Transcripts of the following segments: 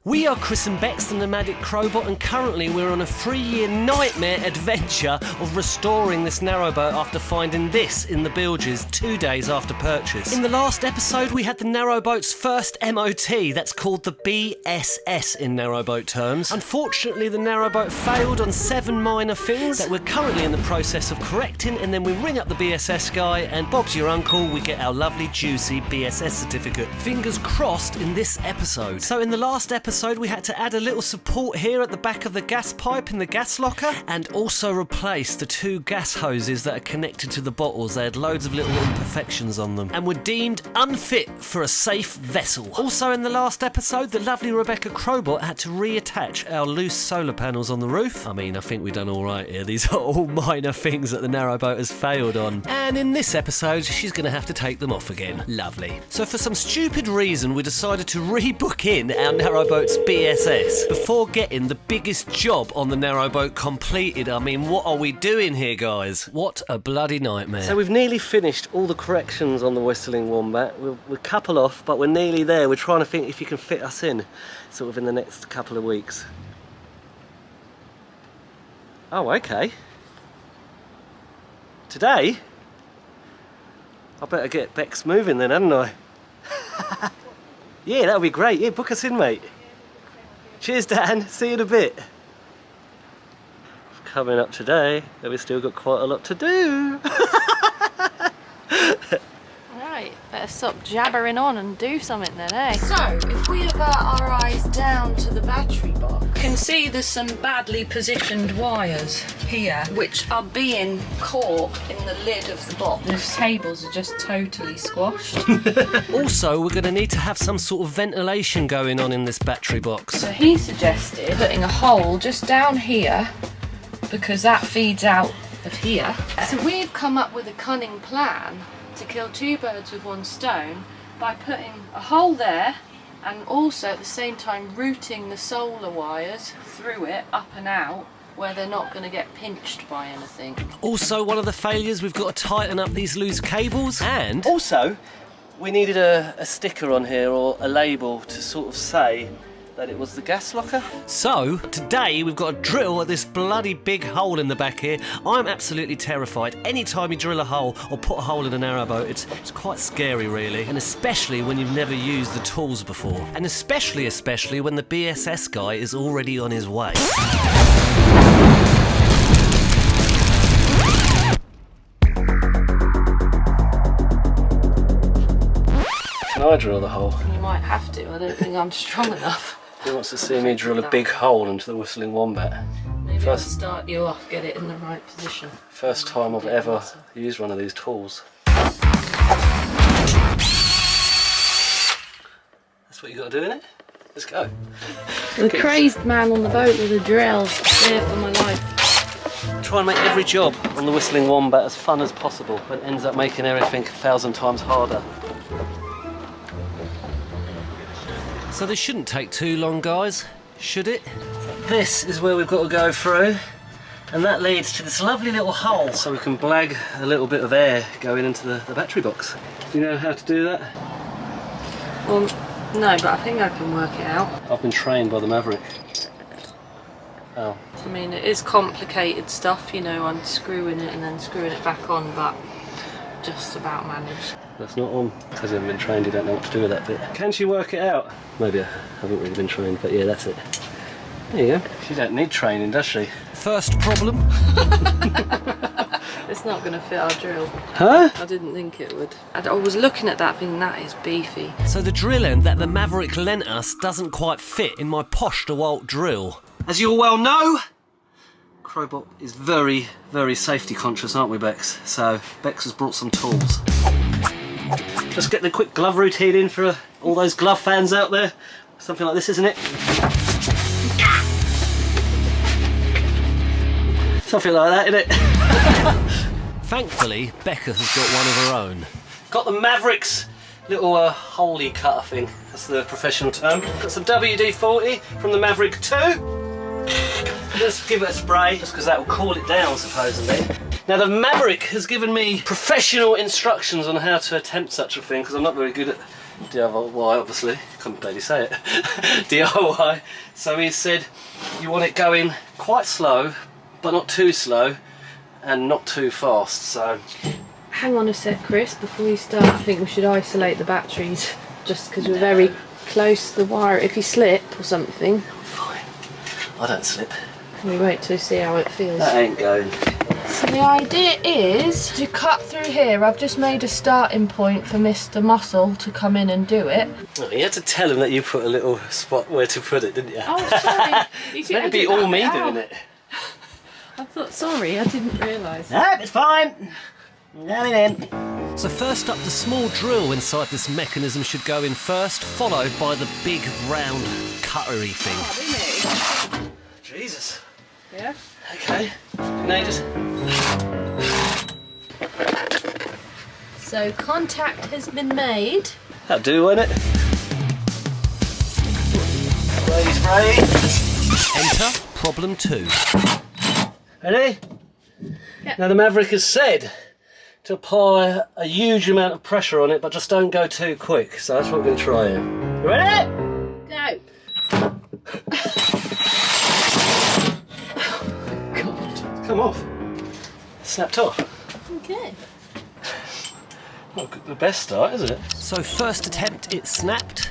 We are Chris and Bex, the Nomadic Crobot, and currently we're on a 3-year nightmare adventure of restoring this narrowboat after finding this in the bilges 2 days after purchase. In the last episode we had the narrowboat's first MOT, that's called the BSS in narrowboat terms. Unfortunately the narrowboat failed on 7 minor things that we're currently in the process of correcting, and then we ring up the BSS guy and Bob's your uncle, we get our lovely juicy BSS certificate. Fingers crossed in this episode. So in the last episode we had to add a little support here at the back of the gas pipe in the gas locker, and also replace the 2 gas hoses that are connected to the bottles. They had loads of little imperfections on them and were deemed unfit for a safe vessel. Also in the last episode the lovely Rebecca Crobot had to reattach our loose solar panels on the roof. I mean, I think we've done alright here. These are all minor things that the narrowboat has failed on, and in this episode she's going to have to take them off again. Lovely. So for some stupid reason we decided to rebook in our narrowboat's BSS before getting the biggest job on the narrowboat completed. I mean, what are we doing here, guys? What a bloody nightmare. So we've nearly finished all the corrections on the Whistling Wombat. We're couple off, but we're nearly there. We're trying to think if you can fit us in sort of in the next couple of weeks. Oh, okay. Today? I better get Bex moving then, hadn't I? Yeah, that'll be great. Yeah, book us in, mate. Cheers, Dan. See you in a bit. Coming up today, and we've still got quite a lot to do. Right, better stop jabbering on and do something then, eh? So, if we avert our eyes down to the battery box, you can see there's some badly positioned wires here, which are being caught in the lid of the box. The cables are just totally squashed. Also, we're going to need to have some sort of ventilation going on in this battery box. So he suggested putting a hole just down here, because that feeds out of here. So we've come up with a cunning plan to kill 2 birds with 1 stone by putting a hole there and also at the same time routing the solar wires through it up and out where they're not going to get pinched by anything. Also, one of the failures, we've got to tighten up these loose cables, and also we needed a sticker on here or a label to sort of say that it was the gas locker. So today we've got to drill at this bloody big hole in the back here. I'm absolutely terrified. Anytime you drill a hole or put a hole in a narrowboat, it's quite scary really, and especially when you've never used the tools before, and especially when the BSS guy is already on his way. Can I drill the hole? You might have to. I don't think I'm strong enough. He wants to see me drill a big hole into the Whistling Wombat. Maybe I'll start you off, get it in the right position. First time I've ever used one of these tools. That's what you got to do, innit? Let's go. The crazed man on the boat with a drill. There for my life. Try and make every job on the Whistling Wombat as fun as possible, but ends up making everything 1,000 times harder. So this shouldn't take too long, guys, should it? This is where we've got to go through, and that leads to this lovely little hole, so we can blag a little bit of air going into the battery box. Do you know how to do that? Well, no, but I think I can work it out. I've been trained by the Maverick. Oh. I mean, it is complicated stuff, you know, unscrewing it and then screwing it back on, but just about managed. That's not on. Because you haven't been trained, you don't know what to do with that bit. Can she work it out? Maybe I haven't really been trained, but yeah, that's it. There you go. She don't need training, does she? First problem. It's not going to fit our drill. Huh? I didn't think it would. I was looking at that thinking, that is beefy. So the drill end that the Maverick lent us doesn't quite fit in my posh DeWalt drill. As you all well know, Crobot is very, very safety conscious, aren't we, Bex? So Bex has brought some tools. Just get the quick glove routine in for all those glove fans out there. Something like this, isn't it? Something like that, isn't it? Thankfully, Becca has got one of her own. Got the Maverick's little holy cutter thing. That's the professional term. Got some WD-40 from the Maverick 2. Just give it a spray, just because that will cool it down, supposedly. Now the Maverick has given me professional instructions on how to attempt such a thing, because I'm not very good at DIY, obviously, couldn't barely say it. DIY. So he said you want it going quite slow, but not too slow, and not too fast. So hang on a sec, Chris, before you start. I think we should isolate the batteries, just because we're very close to the wire. If you slip or something, fine. I don't slip. we wait to see how it feels. That ain't going. So the idea is to cut through here. I've just made a starting point for Mr. Muscle to come in and do it. Oh, you had to tell him that you put a little spot where to put it, didn't you? Oh, sorry. It's meant to be all me doing it. I thought, sorry, I didn't realise. No, it's fine. Going in. So first up, the small drill inside this mechanism should go in first, followed by the big round cutlery thing. Oh, didn't it? Jesus. Yeah. Okay. Needed. So contact has been made. That'll do, won't it? Spray. Enter problem 2. Ready? Yep. Now the Maverick has said to apply a huge amount of pressure on it, but just don't go too quick. So that's what we're going to try here. You ready? Go. Come off. Snapped off. Okay. Not the best start, is it? So first attempt, it snapped.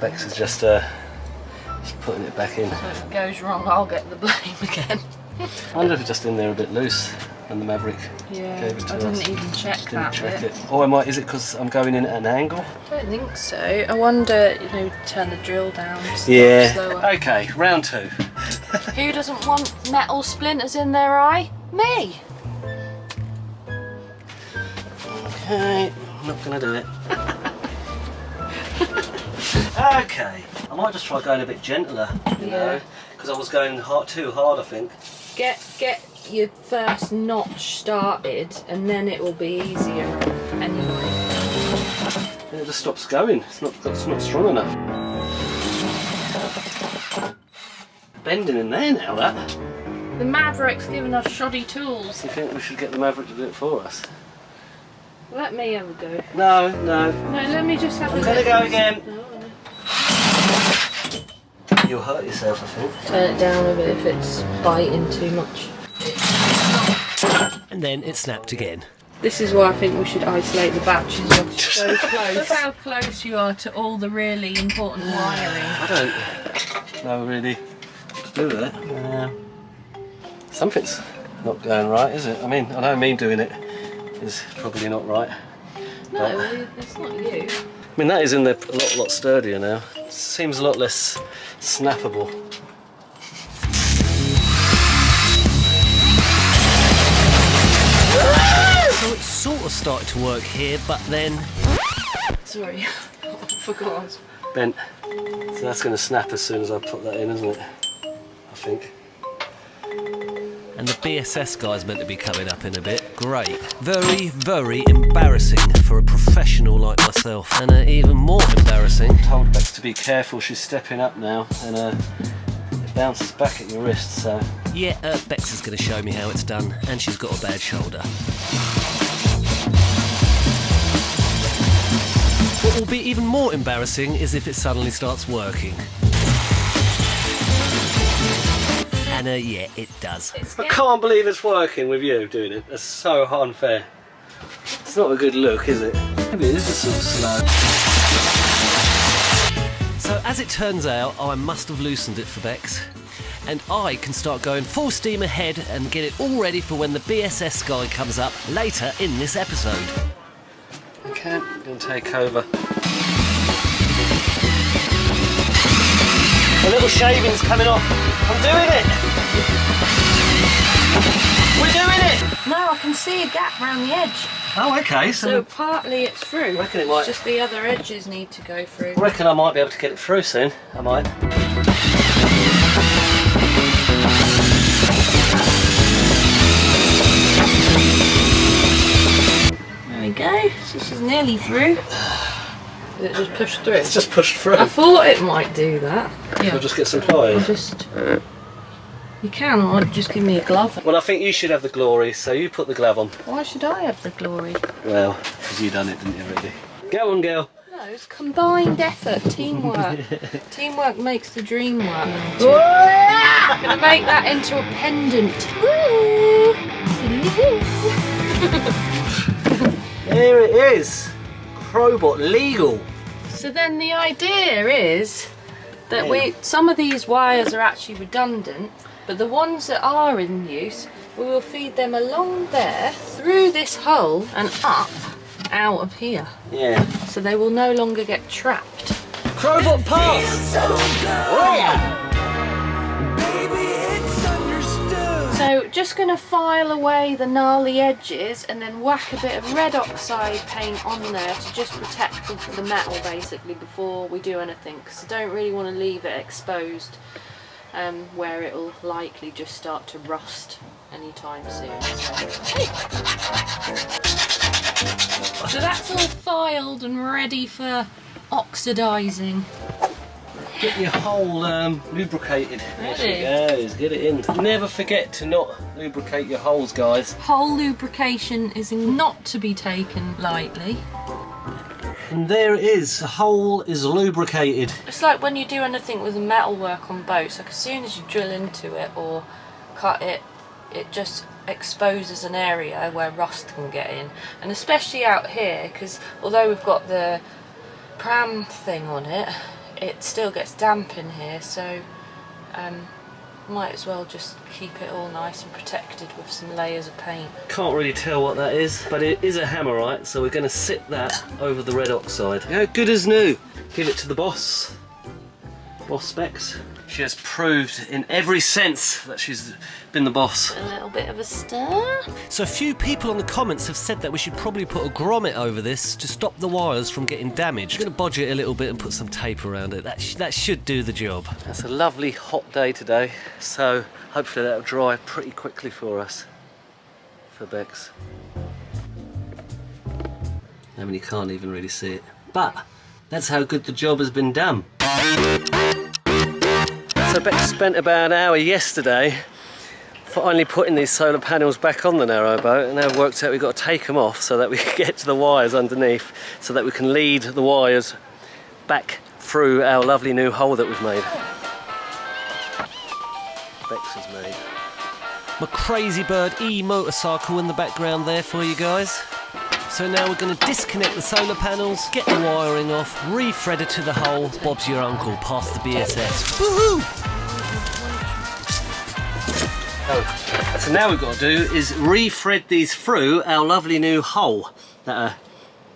Bex is just putting it back in. So if it goes wrong, I'll get the blame again. I wonder if it's just in there a bit loose and the Maverick Yeah, gave it to I us. didn't even check Didn't that check bit. it. Or is it because I'm going in at an angle? I don't think so. I wonder, turn the drill down. Yeah. Slower. Okay, round 2. Who doesn't want metal splinters in their eye? Me. Okay, I'm not going to do it. Okay, I might just try going a bit gentler, you know, because I was going too hard, I think. Get your first notch started, and then it will be easier anyway. And it just stops going. It's not strong enough. Bending in there now, that. The Maverick's giving us shoddy tools. Do you think we should get the Maverick to do it for us? Let me have a go. No. No, let me just have a I'm go. going to go again. No. You'll hurt yourself, I think. Turn it down a bit if it's biting too much. And then it snapped again. This is why I think we should isolate the batteries. You're so close. Look how close you are to all the really important wiring. I don't know really what to do with it. Something's not going right, is it? I mean, I know me doing it is probably not right. No, it's not you. I mean, that is in there a lot sturdier now. Seems a lot less snappable. So it sort of started to work here, but then... Sorry, I forgot. Bent. So that's going to snap as soon as I put that in, isn't it? I think. And the BSS guy's meant to be coming up in a bit. Great. Very, very embarrassing for a professional like myself. And even more embarrassing. Told Bex to be careful, she's stepping up now. And it bounces back at your wrist, so... Yeah, Bex is going to show me how it's done. And she's got a bad shoulder. What will be even more embarrassing is if it suddenly starts working. And yeah, it does. I can't believe it's working with you doing it. That's so unfair. It's not a good look, is it? Maybe it is just sort of slow. So as it turns out, I must have loosened it for Bex. And I can start going full steam ahead and get it all ready for when the BSS guy comes up later in this episode. Okay, I'm going to take over. A little shaving's coming off. I'm doing it! We're doing it! No, I can see a gap around the edge. Oh, okay. So partly it's through. I reckon it might... Just the other edges need to go through. I reckon I might be able to get it through soon. I might. There we go. So she's nearly through. Did it just push through? It's just pushed through. I thought it might do that. We'll just get some pliers. You can, or just give me a glove. Well, I think you should have the glory, so you put the glove on. Why should I have the glory? Well, because you done it, didn't you, really? Go on, girl. No, No, it's combined effort, teamwork. Teamwork makes the dream work. I'm gonna make that into a pendant. There it is. Crobot legal. So then the idea is that some of these wires are actually redundant, but the ones that are in use, we will feed them along there, through this hole and up out of here. Yeah. So they will no longer get trapped. Crobot pass! Oh yeah! So just going to file away the gnarly edges and then whack a bit of red oxide paint on there to just protect the metal basically before we do anything, because I don't really want to leave it exposed where it will likely just start to rust anytime soon. So that's all filed and ready for oxidising. Get your hole lubricated. There Ready? she goes, get it in. Never forget to not lubricate your holes, guys. Hole lubrication is not to be taken lightly. And there it is, the hole is lubricated. It's like when you do anything with metal work on boats, like as soon as you drill into it or cut it, it just exposes an area where rust can get in. And especially out here, because although we've got the pram thing on it, it still gets damp in here, so might as well just keep it all nice and protected with some layers of paint. Can't really tell what that is, but it is a hammerite, so we're going to sit that over the red oxide. Yeah, good as new. Give it to the boss. Boss Specs. She has proved in every sense that she's been the boss. A little bit of a stir. So a few people on the comments have said that we should probably put a grommet over this to stop the wires from getting damaged. I'm going to bodge it a little bit and put some tape around it. That should do the job. It's a lovely hot day today, so hopefully that'll dry pretty quickly for us. For Bex. I mean, you can't even really see it. But that's how good the job has been done. So Bex spent about an hour yesterday finally putting these solar panels back on the Narrowboat, and now it worked out we've got to take them off so that we can get to the wires underneath, so that we can lead the wires back through our lovely new hole that we've made. Bex has made. My Crazy Bird e-motorcycle in the background there for you guys. So now we're going to disconnect the solar panels, get the wiring off, re-thread it to the hole. Bob's your uncle, past the BSS. Woohoo! Oh, so now we've got to do is re-thread these through our lovely new hole that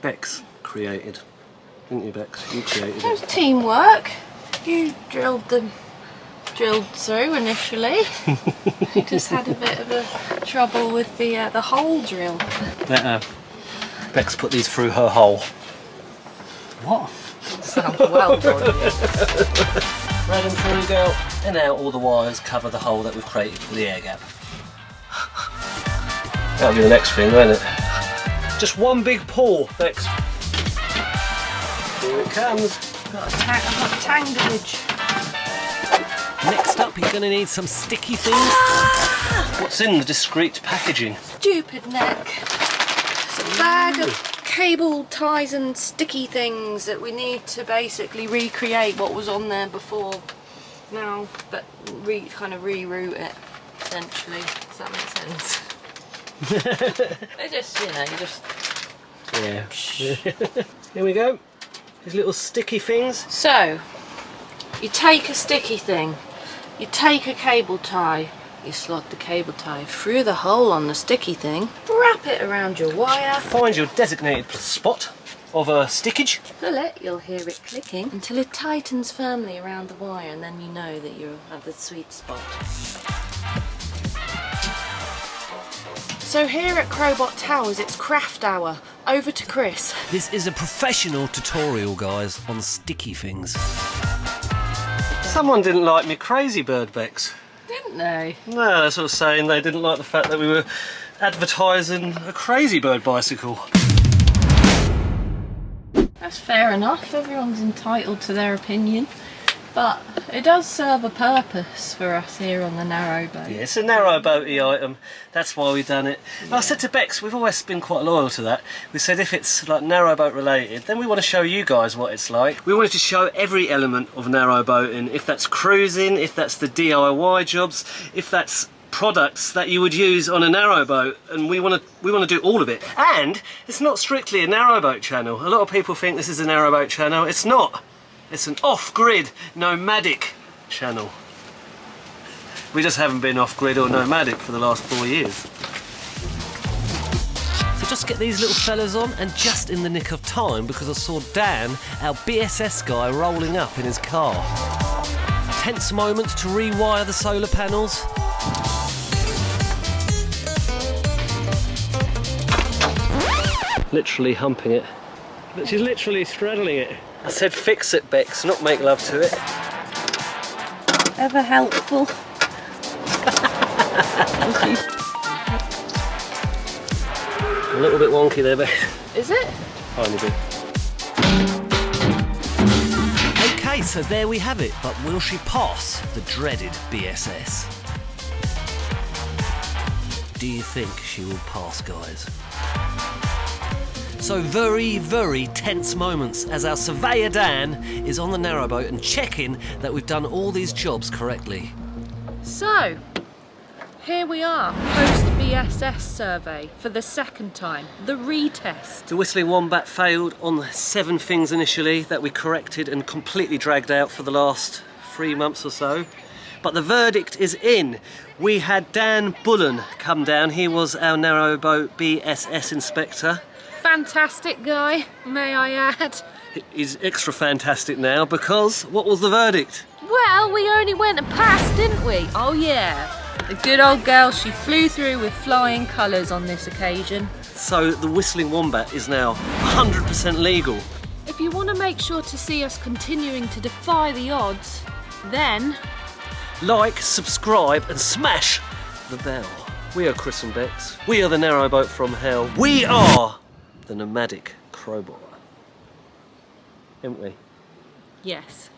Bex created. Didn't you, Bex? You created it. It was teamwork. You drilled through initially. You just had a bit of a trouble with the hole drill. Bex put these through her hole. What? Sounds well done. Thread them through, girl, and now all the wires cover the hole that we've created for the air gap. That'll be the next thing, won't it? Just one big pull, Bex. Here it comes. I've got tanglage. Next up, you're going to need some sticky things. What's in the discreet packaging? Stupid neck. It's a bag of cable ties and sticky things that we need to basically recreate what was on there before now, but kind of reroute it, essentially. Does that make sense? They just, you just... Yeah. Here we go. These little sticky things. So, you take a sticky thing, you take a cable tie, you slot the cable tie through the hole on the sticky thing, wrap it around your wire. Find your designated spot of stickage. Pull it, you'll hear it clicking until it tightens firmly around the wire, and then you know that you're at the sweet spot. So here at Crobot Towers, it's craft hour. Over to Chris. This is a professional tutorial, guys, on sticky things. Someone didn't like me Crazy Bird, Bex. Didn't they? No, they're sort of saying they didn't like the fact that we were advertising a Crazy Bird bicycle. That's fair enough. Everyone's entitled to their opinion. But it does serve a purpose for us here on the Narrowboat. Yeah, it's a narrowboaty item. That's why we've done it. Yeah. I said to Bex, we've always been quite loyal to that. We said if it's like narrowboat related, then we want to show you guys what it's like. We wanted to show every element of narrowboating. If that's cruising, if that's the DIY jobs, if that's products that you would use on a narrowboat, and we want to do all of it. And it's not strictly a narrowboat channel. A lot of people think this is a narrowboat channel. It's not. It's an off-grid nomadic channel. We just haven't been off-grid or nomadic for the last 4 years. So just get these little fellas on, and just in the nick of time, because I saw Dan, our BSS guy, rolling up in his car. Tense moments to rewire the solar panels. Literally humping it. But she's literally straddling it. I said fix it, Bex, not make love to it. Ever helpful. A little bit wonky there, Bex. Is it? Tiny bit. Okay, so there we have it. But will she pass the dreaded BSS? Do you think she will pass, guys? So very, very tense moments as our surveyor Dan is on the narrowboat and checking that we've done all these jobs correctly. So, here we are, post BSS survey for the second time, the retest. The Whistling Wombat failed on 7 things initially that we corrected and completely dragged out for the last 3 months or so. But the verdict is in. We had Dan Bullen come down. He was our narrowboat BSS inspector. Fantastic guy, may I add. He's extra fantastic now because what was the verdict? Well, we only went and passed, didn't we? Oh yeah. The good old girl, she flew through with flying colours on this occasion. So the Whistling Wombat is now 100% legal. If you want to make sure to see us continuing to defy the odds, then like, subscribe and smash the bell. We are Chris and Bex. We are the narrowboat from hell. We are the Nomadic Crobot. Haven't we? yes.